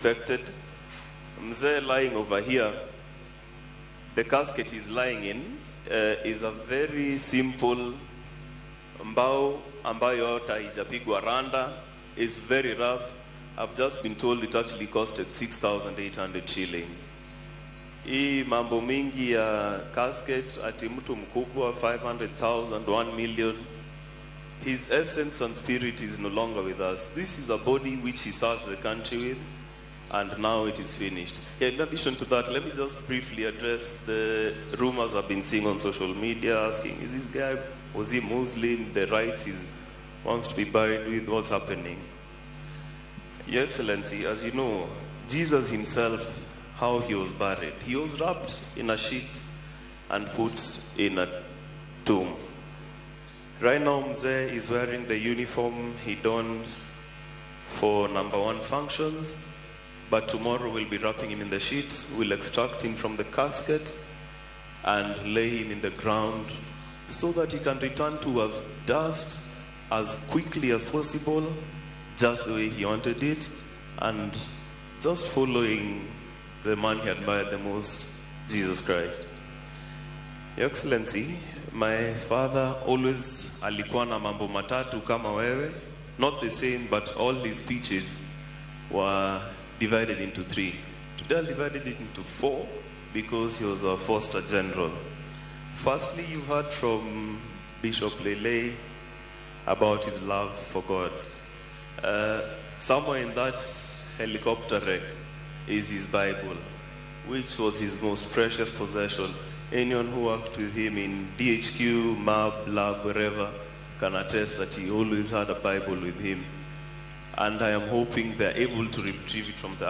Affected. Mzee lying over here, the casket he's lying in is a very simple mbao ambayo hata haijapigwa randa. Is very rough. I've just been told it actually costed 6,800 shillings. Hii mambo mingi ya casket ati mtu mkubwa 500,000, 1 million. His essence and spirit is no longer with us. This is a body which he served the country with, and now it is finished. In addition to that, let me just briefly address the rumors I've been seeing on social media asking, is this guy, was he Muslim? The rights he wants to be buried with, what's happening? Your Excellency, as you know, Jesus himself, how he was buried. He was wrapped in a sheet and put in a tomb. Right now, Mzee is wearing the uniform he donned for number 1 functions, but tomorrow we'll be wrapping him in the sheets. We'll extract him from the casket and lay him in the ground so that he can return to us dust as quickly as possible, just the way he wanted it, and just following the man he admired the most, Jesus Christ. Your Excellency, my father always alikuwa na mambo matatu kama wewe, not the same, but all his speeches were divided into 3. Today I divided it into 4 because he was a Foster General. Firstly, you heard from Bishop Lele about his love for God. Somewhere in that helicopter wreck is his Bible, which was his most precious possession. Anyone who worked with him in DHQ, MAB, lab, wherever, can attest that he always had a Bible with him. And I am hoping they're able to retrieve it from the